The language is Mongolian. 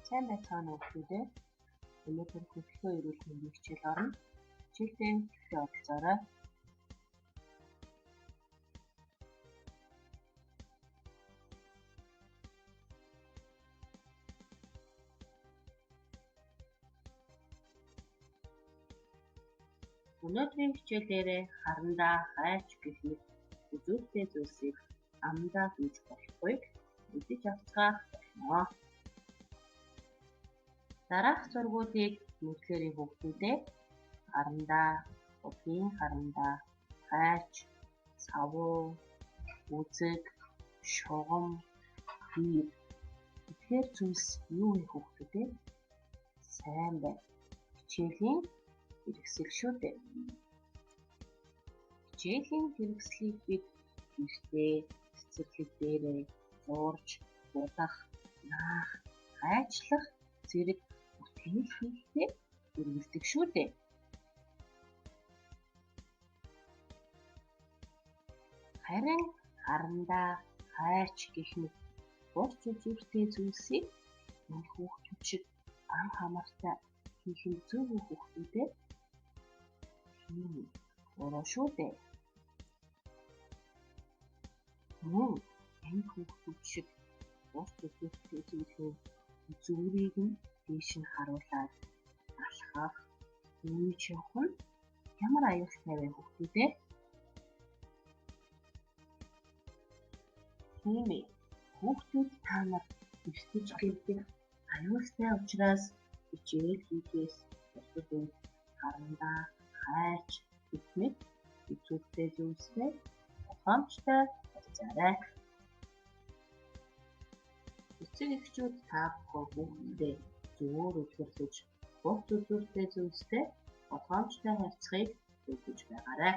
Сайн байцгаана уу хүүхдүүдээ. Өнөөдөр хөдөлгөөн эрүүл мэндийн хичээл орно. Хичээлдээ ихтэй оролцоорой. Өнөөдрийн хичээлээр харандаа хайч гэх мэт үзүүлэлттэй зүйлсийг амдаа хийж болохгүйг мэдэж авцгаах болно. Дараах зургуудыг нүдлээрээ хүүхдүүдээ харандаа, удгийн харандаа, хайч, савуу, үзэг, шугам, бие эдгээр зүйлс юу вэ хүүхдүүдээ? Сайн байна. Хичээлийн хэрэгсэл шүү дээ. Хичээлийн хэрэгслийг бид гэртээ, цэцэрлэг дээрээ зурж, будах, наах, хайчлах зэрэг бүтээл хийхдээ хэрэглэдэг шүү дээ. Харин харандаа, хайч гэх мэт урт үзүүртэй зүйлсийг энэ хүүхдүүд шиг ам хамаартай хийх нь зөв үү хүүхдүүдээ? Буруу шүү дээ. Мөн энэ хүүхдүүд шиг урт үзүүртэй зүйлийн зүрийг нь дээш нь харуулад алхах, үүж явах нь ямар аюултай вэ хүүхдүүдээ? Тийм ээ. Хүүхдүүд та нар эртэж гэрдэх аюултай учраас хичээл хийхээс бусад үед харандаа, хайч гэх мэт үзүүртэй зүйлсээ болгоомжтой харьцаарай. Эцэг эхчүүд та бүхэн хүүхдүүдээ зөвөр үлгэрлэж, урт үзүүртэй зүйлстэй болгоомжтой харьцахыг зөвлөж байгаарай.